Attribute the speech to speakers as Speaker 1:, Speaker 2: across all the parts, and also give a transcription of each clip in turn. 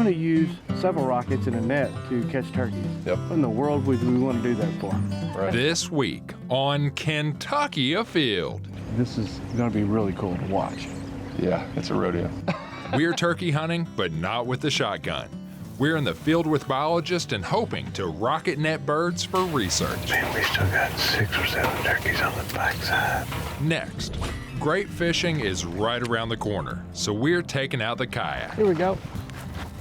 Speaker 1: to use several rockets in a net to catch turkeys.
Speaker 2: Yep.
Speaker 1: What in the world would we want to do that for?
Speaker 2: Right.
Speaker 3: This week on Kentucky Afield.
Speaker 1: This is going to be really cool to watch.
Speaker 2: Yeah, it's a rodeo.
Speaker 3: We're turkey hunting, but not with the shotgun. We're in the field with biologists and hoping to rocket net birds for research.
Speaker 4: Man, we still got 6 or 7 turkeys on the backside.
Speaker 3: Next, great fishing is right around the corner, so we're taking out the kayak.
Speaker 1: Here we go.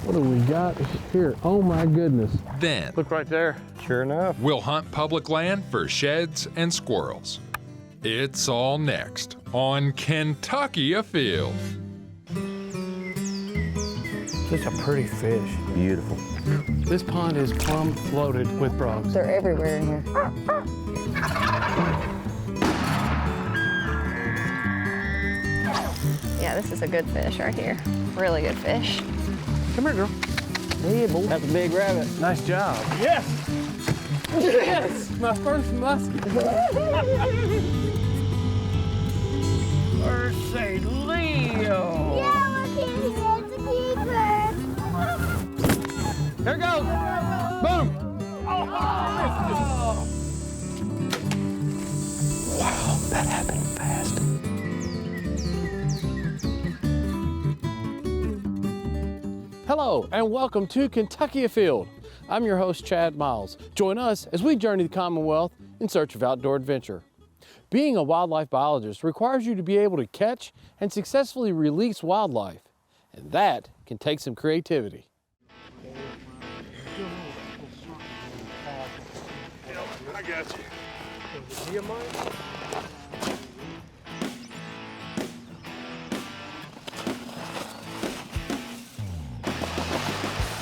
Speaker 1: What do we got here? Oh my goodness.
Speaker 3: Then,
Speaker 1: Look right there. Sure enough.
Speaker 3: we'll hunt public land for sheds and squirrels. It's all next on Kentucky Afield.
Speaker 1: Just a pretty fish.
Speaker 4: Beautiful.
Speaker 1: This pond is plumb loaded with frogs.
Speaker 5: They're everywhere in here. Yeah, this is a good fish right here. Really good fish.
Speaker 1: Come here, girl. Yeah, boy. That's a big rabbit. Nice job. Yes! Yes! My first muskie. Mercy Leo!
Speaker 6: Yeah, look at it. It's a keeper.
Speaker 1: There it goes. Boom!
Speaker 4: Wow, that happened fast.
Speaker 1: Hello, and welcome to Kentucky Afield. I'm your host, Chad Miles. Join us as we journey the Commonwealth in search of outdoor adventure. Being a wildlife biologist requires you to be able to catch and successfully release wildlife, and that can take some creativity.
Speaker 4: I got you.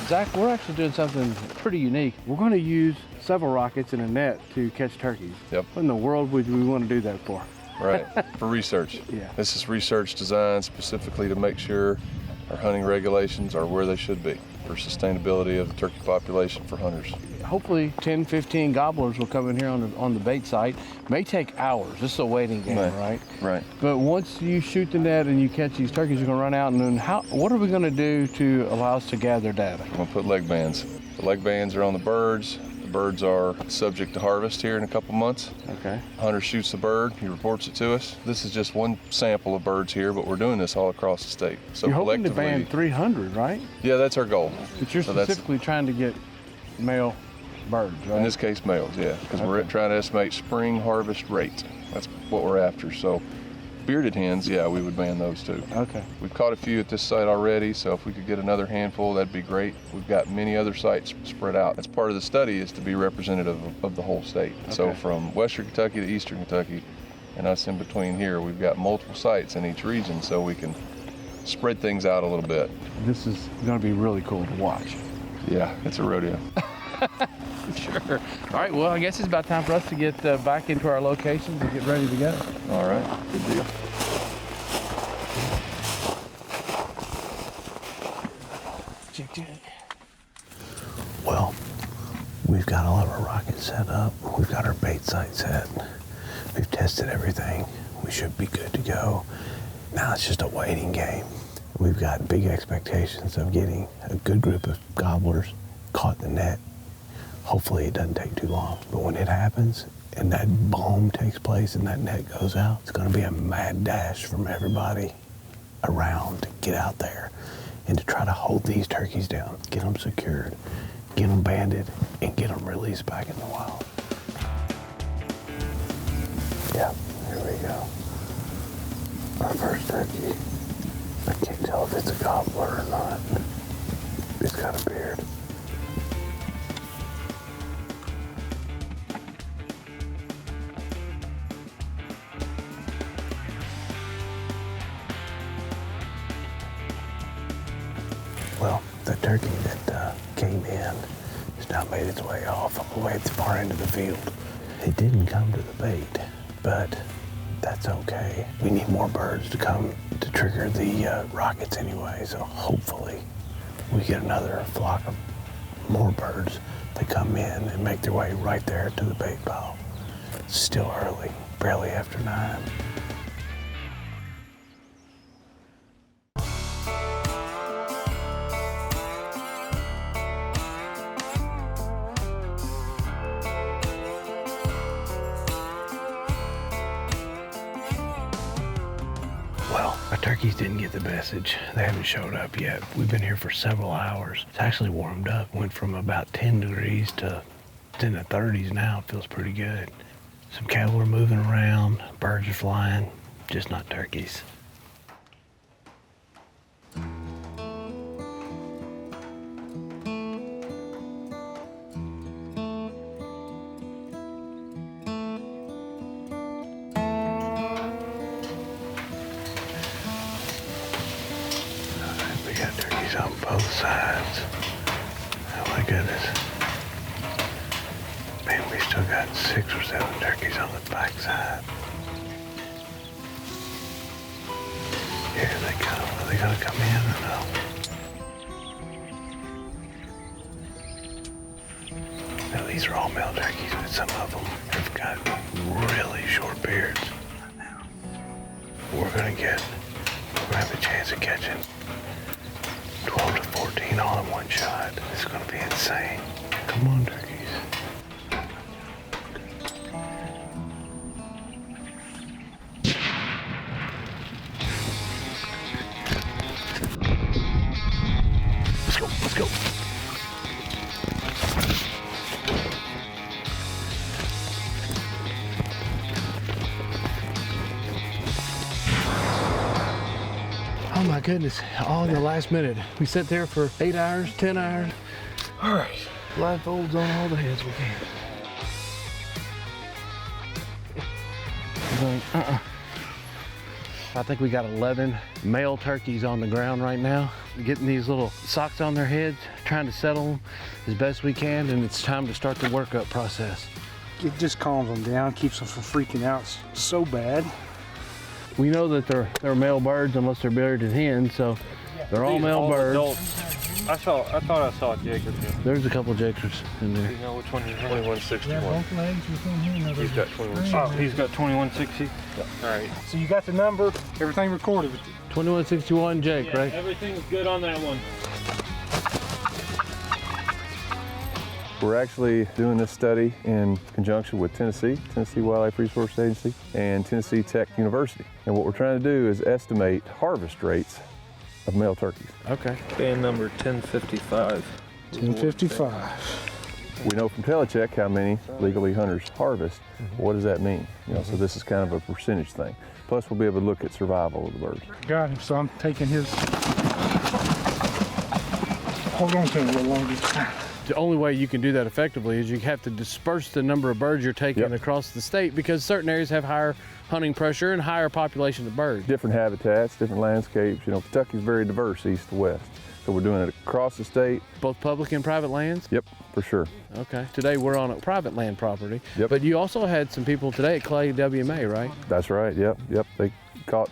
Speaker 1: Zach, we're actually doing something pretty unique. We're going to use several rockets in a net to catch turkeys.
Speaker 2: Yep.
Speaker 1: What in the world would we want to do that for?
Speaker 2: Right, for research.
Speaker 1: Yeah.
Speaker 2: This is research designed specifically to make sure our hunting regulations are where they should be for sustainability of the turkey population for hunters.
Speaker 1: Hopefully 10, 15 gobblers will come in here on the bait site. May take hours. This is a waiting game, right?
Speaker 2: Right.
Speaker 1: But once you shoot the net and you catch these turkeys, you're going to run out, and then what are we going to do to allow us to gather data?
Speaker 2: I'm gonna put leg bands. The leg bands are on the birds. The birds are subject to harvest here in a couple months.
Speaker 1: Okay.
Speaker 2: Hunter shoots the bird, he reports it to us. This is just one sample of birds here, but we're doing this all across the state. So
Speaker 1: You're hoping to
Speaker 2: collectively,
Speaker 1: ban 300, right?
Speaker 2: yeah, that's our goal.
Speaker 1: But you're
Speaker 2: So that's-
Speaker 1: specifically trying to get male birds, right?
Speaker 2: In this case, males, yeah, because we're
Speaker 1: Okay.
Speaker 2: trying to estimate spring harvest rate. That's what we're after. So bearded hens, yeah, we would ban those too.
Speaker 1: Okay.
Speaker 2: We've caught a few at this site already, so if we could get another handful, that'd be great. We've got many other sites spread out. That's part of the study, is to be representative of the whole state. So
Speaker 1: Okay.
Speaker 2: from western Kentucky to eastern Kentucky, and us in between here, we've got multiple sites in each region, so we can spread things out a little bit.
Speaker 1: This is going to be really cool to watch.
Speaker 2: Yeah, it's a rodeo.
Speaker 1: Sure. All right, well, I guess it's about time for us to get back into our locations and get ready to go.
Speaker 2: All right, good deal.
Speaker 4: Well, we've got all of our rockets set up. We've got our bait site set. We've tested everything. We should be good to go. Now it's just a waiting game. We've got big expectations of getting a good group of gobblers caught in the net. Hopefully it doesn't take too long. But when it happens and that boom takes place and that net goes out, it's going to be a mad dash from everybody around to get out there and to try to hold these turkeys down, get them secured, get them banded, and get them released back in the wild. Yeah, here we go. Our first turkey. I can't tell if it's a gobbler or not. It's got a beard. Well, the turkey that came in has now made its way off all the way far into the field. It didn't come to the bait, but that's okay. We need more birds to come to trigger the rockets anyway, so hopefully we get another flock of more birds that come in and make their way right there to the bait pile. It's still early, barely after 9. Turkeys didn't get the message. They haven't showed up yet. We've been here for several hours. It's actually warmed up. Went from about 10 degrees to in the 30s now. It feels pretty good. Some cattle are moving around. Birds are flying. Just not turkeys. We got turkeys on both sides. Oh my goodness. Man, we still got 6 or 7 turkeys on the back side. Here they come. Are they gonna come in or no? Now these are all male turkeys, but some of them have got really short beards. We're gonna have a chance of catching 12 to 14 all in one shot. It's gonna be insane. Come on, turkeys. Let's go. Oh my goodness, all in the last minute. We sat there for 8 hours, 10 hours. All right, blindfolds on all the heads we can. I think we got 11 male turkeys on the ground right now. Getting these little socks on their heads, trying to settle them as best we can, and it's time to start the workup process.
Speaker 7: It just calms them down, keeps them from freaking out so bad.
Speaker 4: We know that they're male birds unless they're bearded hens, so they're all male birds.
Speaker 8: Adults. I thought I saw a jig or two.
Speaker 4: There's a couple of jakers in there.
Speaker 8: Do you know which one you have?
Speaker 2: 2161.
Speaker 8: He's got 2160. Oh, he's got 2160?
Speaker 2: Yep.
Speaker 8: All right.
Speaker 7: So you got the number, everything recorded with you.
Speaker 4: 2161 Jake,
Speaker 8: Yeah,
Speaker 4: right?
Speaker 8: everything's good on that one.
Speaker 2: We're actually doing this study in conjunction with Tennessee Wildlife Resource Agency, and Tennessee Tech University. And what we're trying to do is estimate harvest rates of male turkeys.
Speaker 4: Okay.
Speaker 8: Band number 1055.
Speaker 7: 1055.
Speaker 2: We know from telecheck how many legally hunters harvest. What does that mean? So this is kind of a percentage thing. Plus we'll be able to look at survival of the birds.
Speaker 7: Got him, so I'm taking his. Hold on to him a little longer.
Speaker 1: The only way you can do that effectively is you have to disperse the number of birds you're taking across the state, because certain areas have higher hunting pressure and higher population of birds.
Speaker 2: Different habitats, different landscapes. Kentucky's very diverse east to west. So we're doing it across the state.
Speaker 1: Both public and private lands?
Speaker 2: Yep, for sure.
Speaker 1: Okay. Today we're on a private land property.
Speaker 2: Yep.
Speaker 1: But you also had some people today at Clay WMA, right?
Speaker 2: That's right, yep. They caught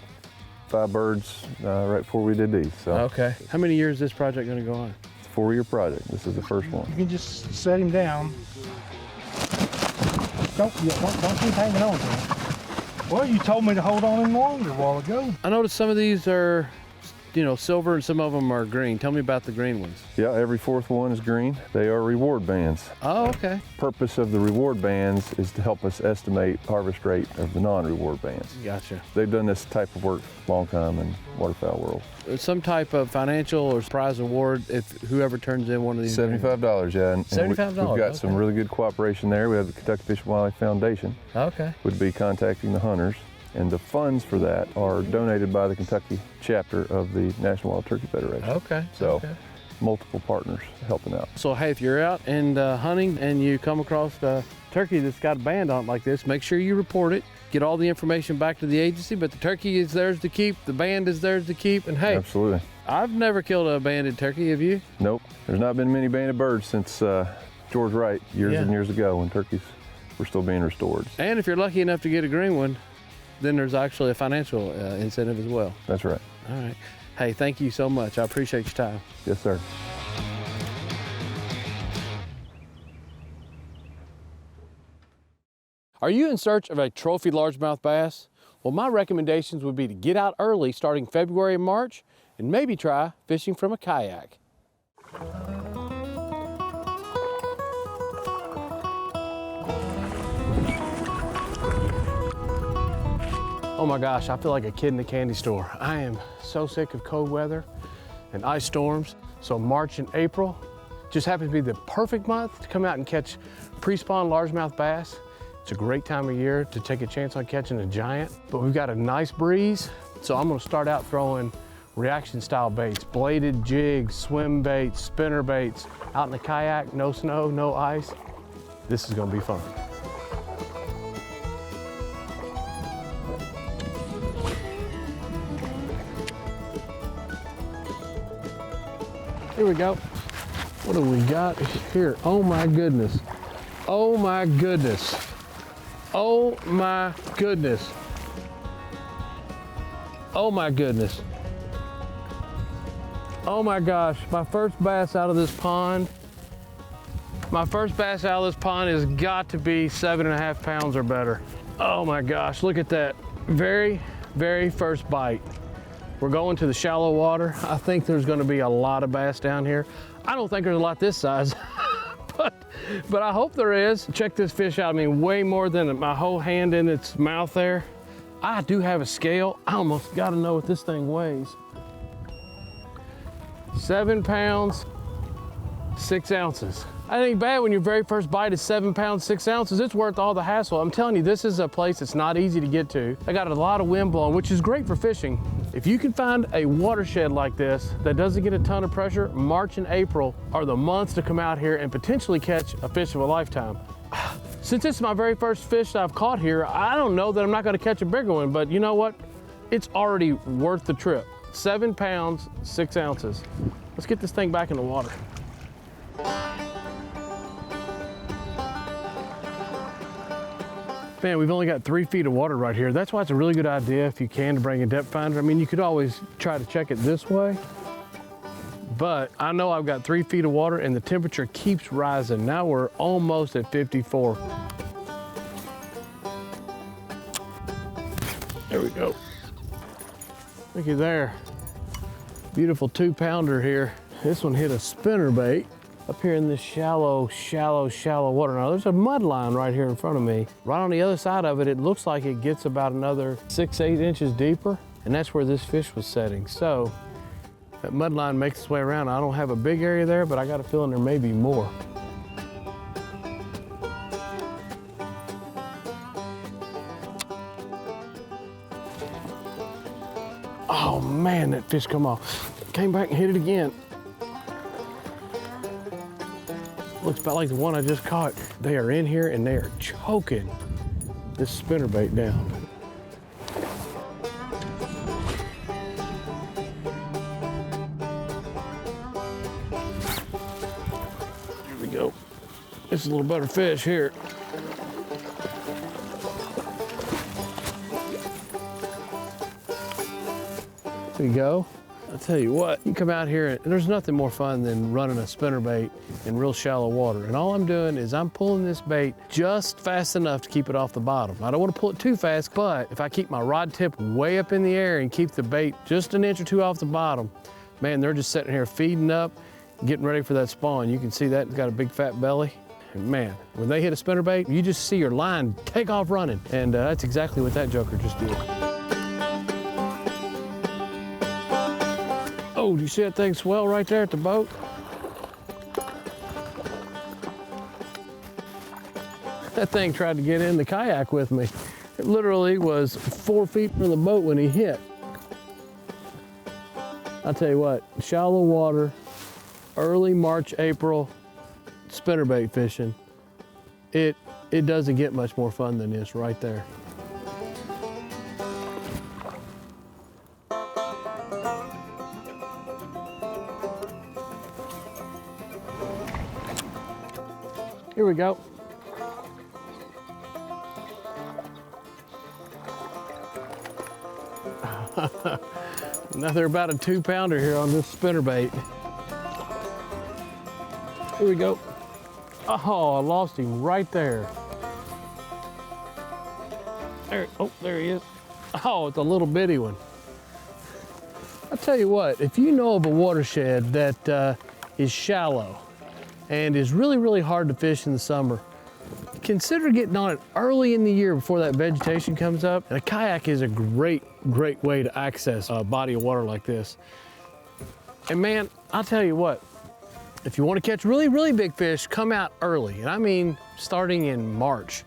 Speaker 2: 5 birds right before we did these. So
Speaker 1: Okay. How many years is this project going to go on?
Speaker 2: it's a 4-year project. This is the first one.
Speaker 7: You can just set him down. Don't keep hanging on to him. Well, you told me to hold on him longer a while ago.
Speaker 1: I noticed some of these are, silver and some of them are green. Tell me about the green ones.
Speaker 2: Yeah, every 4th one is green. They are reward bands.
Speaker 1: Oh, okay.
Speaker 2: Purpose of the reward bands is to help us estimate harvest rate of the non-reward bands.
Speaker 1: Gotcha.
Speaker 2: They've done this type of work a long time in waterfowl world.
Speaker 1: Some type of financial or prize award if whoever turns in one of these.
Speaker 2: $75, yeah. And
Speaker 1: $75,
Speaker 2: we've got some
Speaker 1: okay.
Speaker 2: really good cooperation there. We have the Kentucky Fish and Wildlife Foundation.
Speaker 1: Okay.
Speaker 2: Would be contacting the hunters. And the funds for that are donated by the Kentucky chapter of the National Wild Turkey Federation.
Speaker 1: Okay.
Speaker 2: So
Speaker 1: okay.
Speaker 2: multiple partners helping out.
Speaker 1: So hey, if you're out and hunting and you come across a turkey that's got a band on it like this, make sure you report it. Get all the information back to the agency, but the turkey is theirs to keep, the band is theirs to keep, and hey,
Speaker 2: Absolutely.
Speaker 1: I've never killed a banded turkey, have you?
Speaker 2: Nope. There's not been many banded birds since George Wright years and years ago when turkeys were still being restored.
Speaker 1: And if you're lucky enough to get a green one, then there's actually a financial incentive as well.
Speaker 2: That's right.
Speaker 1: All right. Hey, thank you so much. I appreciate your time.
Speaker 2: Yes, sir.
Speaker 1: Are you in search of a trophy largemouth bass? Well, my recommendations would be to get out early starting February and March and maybe try fishing from a kayak. Oh my gosh, I feel like a kid in a candy store. I am so sick of cold weather and ice storms. So March and April just happens to be the perfect month to come out and catch pre-spawn largemouth bass. It's a great time of year to take a chance on catching a giant, but we've got a nice breeze. So I'm gonna start out throwing reaction style baits, bladed jigs, swim baits, spinner baits, out in the kayak, no snow, no ice. This is gonna be fun. Here we go. What do we got here? Oh my goodness. Oh my goodness. Oh my goodness. Oh my goodness. Oh my gosh, my first bass out of this pond. My first bass out of this pond has got to be 7.5 pounds or better. Oh my gosh, look at that. Very, very first bite. We're going to the shallow water. I think there's gonna be a lot of bass down here. I don't think there's a lot this size, but I hope there is. Check this fish out. I mean, way more than my whole hand in its mouth there. I do have a scale. I almost gotta know what this thing weighs. 7 pounds, 6 ounces. I ain't bad when your very first bite is 7 pounds, 6 ounces. It's worth all the hassle. I'm telling you, this is a place that's not easy to get to. I got a lot of wind blowing, which is great for fishing. If you can find a watershed like this that doesn't get a ton of pressure, March and April are the months to come out here and potentially catch a fish of a lifetime. Since this is my very first fish that I've caught here, I don't know that I'm not gonna catch a bigger one, but you know what? It's already worth the trip. 7 pounds, 6 ounces. Let's get this thing back in the water. Man, we've only got 3 feet of water right here. That's why it's a really good idea if you can to bring a depth finder. I mean, you could always try to check it this way, but I know I've got 3 feet of water and the temperature keeps rising. Now we're almost at 54. There we go. Looky there. Beautiful 2-pounder here. This one hit a spinner bait up here in this shallow water. Now there's a mud line right here in front of me. Right on the other side of it, it looks like it gets about another 6-8 inches deeper, and that's where this fish was setting. So that mud line makes its way around. I don't have a big area there, but I got a feeling there may be more. Oh man, that fish come off. Came back and hit it again. Looks about like the one I just caught. They are in here and they are choking this spinnerbait down. Here we go. It's a little better fish here. There you go. I'll tell you what, you come out here and there's nothing more fun than running a spinnerbait in real shallow water. And all I'm doing is I'm pulling this bait just fast enough to keep it off the bottom. I don't want to pull it too fast, but if I keep my rod tip way up in the air and keep the bait just an inch or two off the bottom, man, they're just sitting here feeding up, getting ready for that spawn. You can see that it's got a big fat belly. And man, when they hit a spinnerbait, you just see your line take off running. And that's exactly what that joker just did. Oh, do you see that thing swell right there at the boat? That thing tried to get in the kayak with me. It literally was 4 feet from the boat when he hit. I'll tell you what, shallow water, early March, April, spinnerbait fishing, it doesn't get much more fun than this right there. Here we go. Another about a 2-pounder here on this spinnerbait. Here we go. Oh, I lost him right there. There, oh, there he is. Oh, it's a little bitty one. I'll tell you what, if you know of a watershed that is shallow and is really, really hard to fish in the summer, consider getting on it early in the year before that vegetation comes up. And a kayak is a great way to access a body of water like this. And man, I'll tell you what, if you want to catch really big fish, come out early. And I mean, starting in March,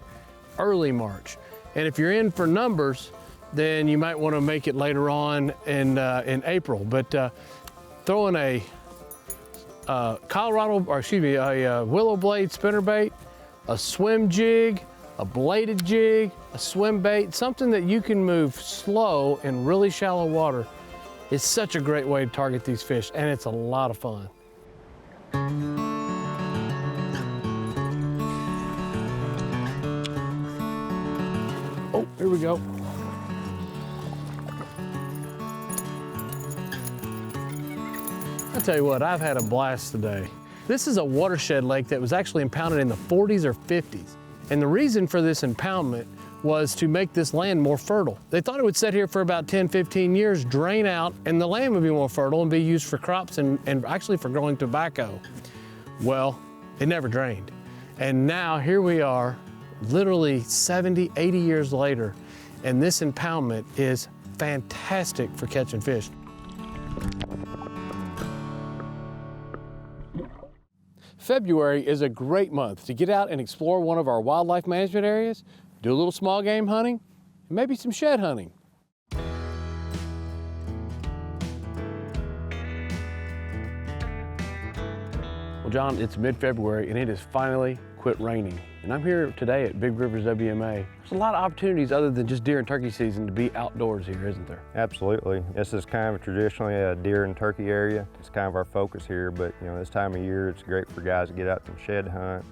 Speaker 1: early March. And if you're in for numbers, then you might want to make it later on in April. But throwing a willow blade spinnerbait, a swim jig, a bladed jig, a swim bait, something that you can move slow in really shallow water is such a great way to target these fish, and it's a lot of fun. Oh, here we go. I'll tell you what, I've had a blast today. This is a watershed lake that was actually impounded in the 40s or 50s. And the reason for this impoundment was to make this land more fertile. They thought it would sit here for about 10, 15 years, drain out, and the land would be more fertile and be used for crops and actually for growing tobacco. Well, it never drained. And now here we are, literally 70, 80 years later, and this impoundment is fantastic for catching fish. February is a great month to get out and explore one of our wildlife management areas, do a little small game hunting, and maybe some shed hunting. Well, John, it's mid-February and it has finally quit raining. And I'm here today at Big Rivers WMA. There's a lot of opportunities other than just deer and turkey season to be outdoors here, isn't there?
Speaker 8: Absolutely. This is kind of traditionally a deer and turkey area. It's kind of our focus here, but you know, this time of year, it's great for guys to get out and shed hunt,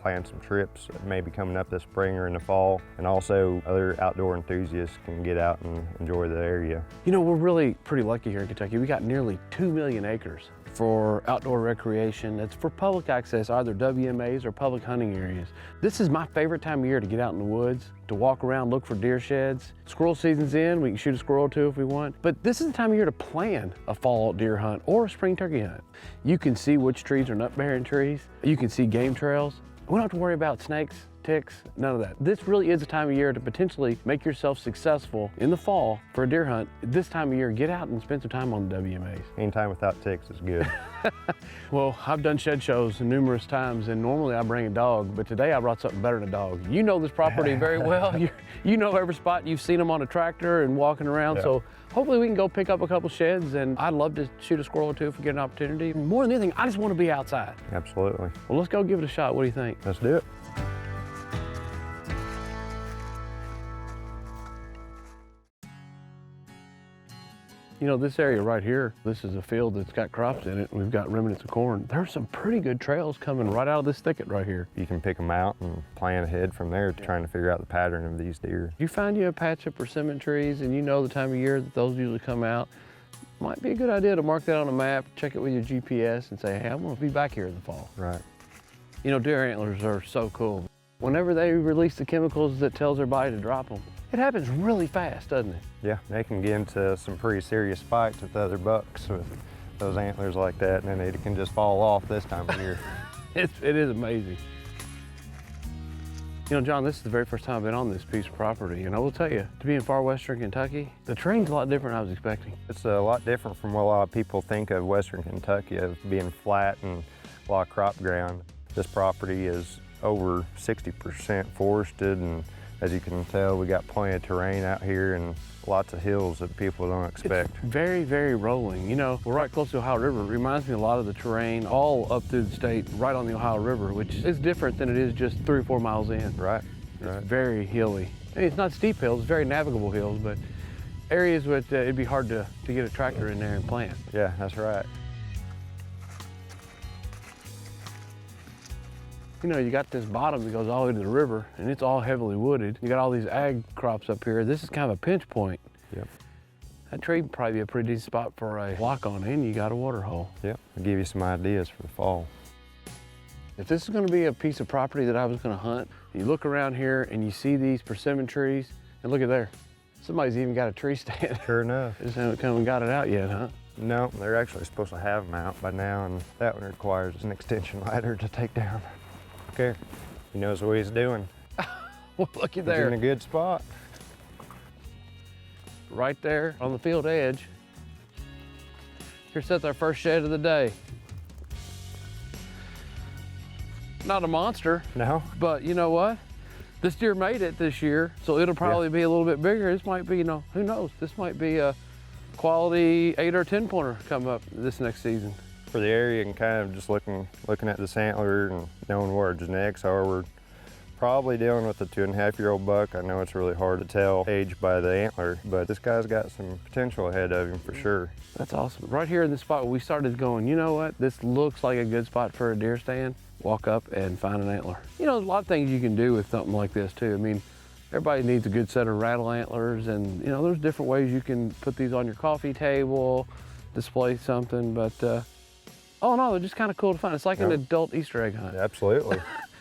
Speaker 8: plan some trips that may be coming up this spring or in the fall, and also other outdoor enthusiasts can get out and enjoy the area.
Speaker 1: You know, we're really pretty lucky here in Kentucky. We got nearly 2 million acres for outdoor recreation. It's for public access, either WMAs or public hunting areas. This is my favorite time of year to get out in the woods, to walk around, look for deer sheds. Squirrel season's in, we can shoot a squirrel or two if we want. But this is the time of year to plan a fall deer hunt or a spring turkey hunt. You can see which trees are nut-bearing trees. You can see game trails. We don't have to worry about snakes, ticks, none of that. This really is a time of year to potentially make yourself successful in the fall for a deer hunt. This time of year, get out and spend some time on the WMAs.
Speaker 8: Anytime without ticks is good.
Speaker 1: Well, I've done shed shows numerous times, and normally I bring a dog, but today I brought something better than a dog. You know this property very well. You know every spot. You've seen them on a tractor and walking around, so hopefully we can go pick up a couple sheds, and I'd love to shoot a squirrel or two if we get an opportunity. More than anything, I just want to be outside.
Speaker 8: Absolutely.
Speaker 1: Well, let's go give it a shot. What do you think?
Speaker 8: Let's do it.
Speaker 1: You know, this area right here, this is a field that's got crops in it, and we've got remnants of corn. There's some pretty good trails coming right out of this thicket right here.
Speaker 8: You can pick them out and plan ahead from there, trying to figure out the pattern of these deer.
Speaker 1: You find you a patch of persimmon trees and you know the time of year that those usually come out, might be a good idea to mark that on a map, check it with your GPS and say, hey, I'm gonna be back here in the fall.
Speaker 8: Right.
Speaker 1: You know, deer antlers are so cool. Whenever they release the chemicals that tells their body to drop them, it happens really fast, doesn't it?
Speaker 8: Yeah, they can get into some pretty serious fights with other bucks with those antlers like that, and then they can just fall off this time of year.
Speaker 1: It is amazing. You know, John, this is the very first time I've been on this piece of property, and I will tell you, to be in far western Kentucky, the terrain's a lot different than I was expecting.
Speaker 8: It's a lot different from what a lot of people think of western Kentucky as being flat and a lot of crop ground. This property is over 60% forested, and as you can tell, we got plenty of terrain out here and lots of hills that people don't expect.
Speaker 1: It's very, very rolling. You know, we're right close to the Ohio River. It reminds me a lot of the terrain all up through the state, right on the Ohio River, which is different than it is just 3 or 4 miles in.
Speaker 8: Right.
Speaker 1: It's very hilly. I mean, it's not steep hills, it's very navigable hills, but areas that it'd be hard to get a tractor in there and plant.
Speaker 8: Yeah, that's right.
Speaker 1: You know, you got this bottom that goes all the way to the river, and it's all heavily wooded. You got all these ag crops up here. This is kind of a pinch point.
Speaker 8: Yep.
Speaker 1: That tree would probably be a pretty decent spot for a walk on, and you got a water hole.
Speaker 8: Yep, I'll give you some ideas for the fall.
Speaker 1: If this is gonna be a piece of property that I was gonna hunt, you look around here and you see these persimmon trees, and look at there. Somebody's even got a tree stand.
Speaker 8: Sure enough.
Speaker 1: Just haven't come and got it out yet, huh?
Speaker 8: No, they're actually supposed to have them out by now, and that one requires an extension ladder to take down. Okay. He knows what he's doing.
Speaker 1: Well, looky
Speaker 8: He's
Speaker 1: there.
Speaker 8: in a good spot.
Speaker 1: Right there on the field edge. Here sits our first shed of the day. Not a monster,
Speaker 8: No?
Speaker 1: but you know what? This deer made it this year, so it'll probably be a little bit bigger. This might be, who knows? This might be a quality 8 or 10 pointer come up this next season.
Speaker 8: For the area and kind of just looking at this antler and knowing where our genetics are, we're probably dealing with a 2.5-year-old buck. I know it's really hard to tell age by the antler, but this guy's got some potential ahead of him for sure.
Speaker 1: That's awesome. Right here in this spot, we started going, you know what? This looks like a good spot for a deer stand. Walk up and find an antler. There's a lot of things you can do with something like this too. I mean, everybody needs a good set of rattle antlers, and there's different ways you can put these on your coffee table, display something, but oh no, they're just kind of cool to find. It's like an adult Easter egg hunt.
Speaker 8: Absolutely.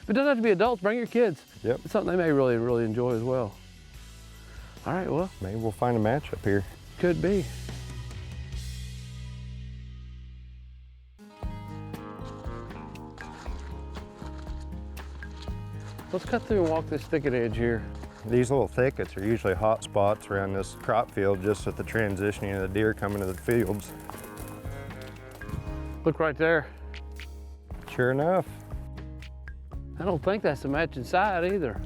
Speaker 1: But it doesn't have to be adults, bring your kids.
Speaker 8: Yep.
Speaker 1: It's something they may really, really enjoy as well. All right, well.
Speaker 8: Maybe we'll find a match up here.
Speaker 1: Could be. Let's cut through and walk this thicket edge here.
Speaker 8: These little thickets are usually hot spots around this crop field just at the transitioning of the deer coming to the fields.
Speaker 1: Look right there.
Speaker 8: Sure enough.
Speaker 1: I don't think that's the matching side either.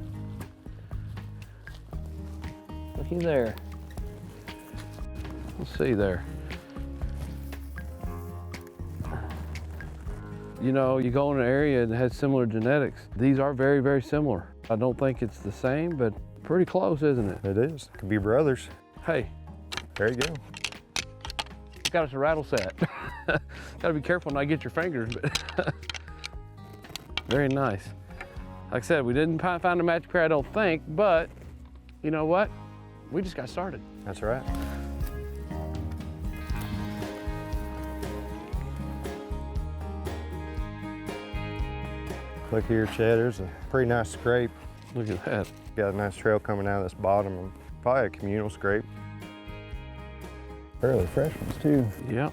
Speaker 1: Looky there. Let's see there. You go in an area that has similar genetics. These are very, very similar. I don't think it's the same, but pretty close, isn't it?
Speaker 8: It is. Could be brothers.
Speaker 1: Hey,
Speaker 8: There you go.
Speaker 1: got us a rattle set. Gotta be careful not to get your fingers, but very nice. Like I said, we didn't find a match pair, I don't think, but you know what? We just got started.
Speaker 8: That's right. Look here, Chad, there's a pretty nice scrape.
Speaker 1: Look at that.
Speaker 8: Got a nice trail coming out of this bottom, and probably a communal scrape. Fairly fresh ones too.
Speaker 1: Yep.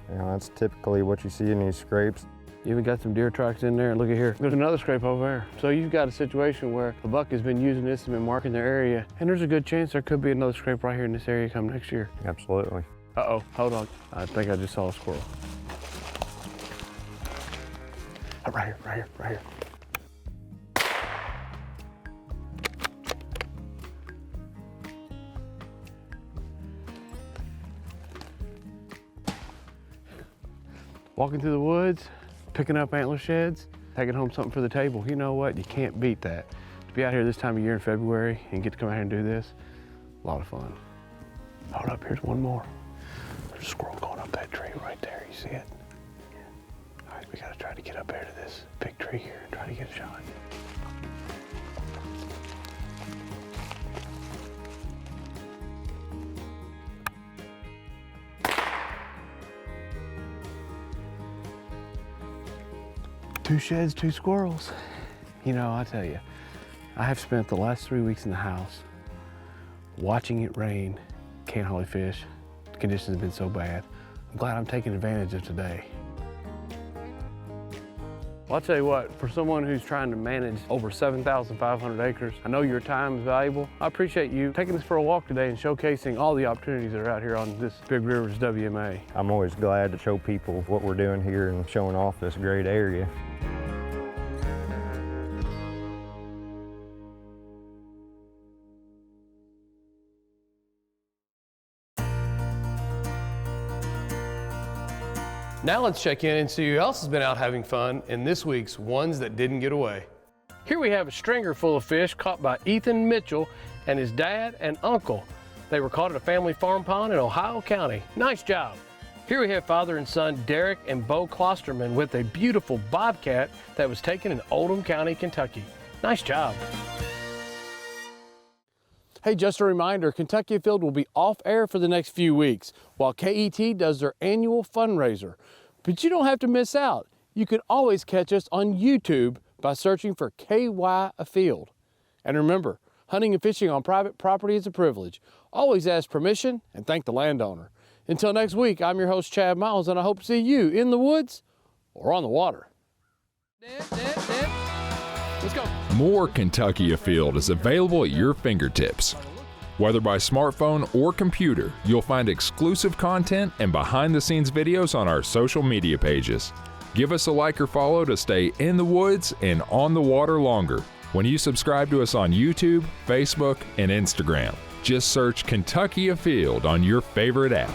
Speaker 8: That's typically what you see in these scrapes.
Speaker 1: You even got some deer tracks in there. Look at here. There's another scrape over there. So you've got a situation where the buck has been using this and been marking their area, and there's a good chance there could be another scrape right here in this area come next year.
Speaker 8: Absolutely.
Speaker 1: Uh-oh, hold on. I think I just saw a squirrel. Oh, right here, right here, right here. Walking through the woods, picking up antler sheds, taking home something for the table. You know what? You can't beat that. To be out here this time of year in February and get to come out here and do this, a lot of fun. Hold up, here's one more. There's a squirrel going up that tree right there. You see it? All right, we gotta try to get up there to this big tree here and try to get a shot. Two sheds, two squirrels. I tell you, I have spent the last 3 weeks in the house watching it rain. Can't hardly fish. The conditions have been so bad. I'm glad I'm taking advantage of today. Well, I'll tell you what, for someone who's trying to manage over 7,500 acres, I know your time is valuable. I appreciate you taking us for a walk today and showcasing all the opportunities that are out here on this Big Rivers WMA.
Speaker 8: I'm always glad to show people what we're doing here and showing off this great area.
Speaker 1: Now let's check in and see who else has been out having fun in this week's Ones That Didn't Get Away. Here we have a stringer full of fish caught by Ethan Mitchell and his dad and uncle. They were caught at a family farm pond in Ohio County. Nice job. Here we have father and son Derek and Bo Klosterman with a beautiful bobcat that was taken in Oldham County, Kentucky. Nice job. Hey, just a reminder, Kentucky Afield will be off air for the next few weeks while KET does their annual fundraiser. But you don't have to miss out. You can always catch us on YouTube by searching for KY Afield. And remember, hunting and fishing on private property is a privilege. Always ask permission and thank the landowner. Until next week, I'm your host, Chad Miles, and I hope to see you in the woods or on the water. Dip, dip, dip. Let's go.
Speaker 3: More Kentucky Afield is available at your fingertips. Whether by smartphone or computer, you'll find exclusive content and behind-the-scenes videos on our social media pages. Give us a like or follow to stay in the woods and on the water longer when you subscribe to us on YouTube, Facebook, and Instagram. Just search Kentucky Afield on your favorite app.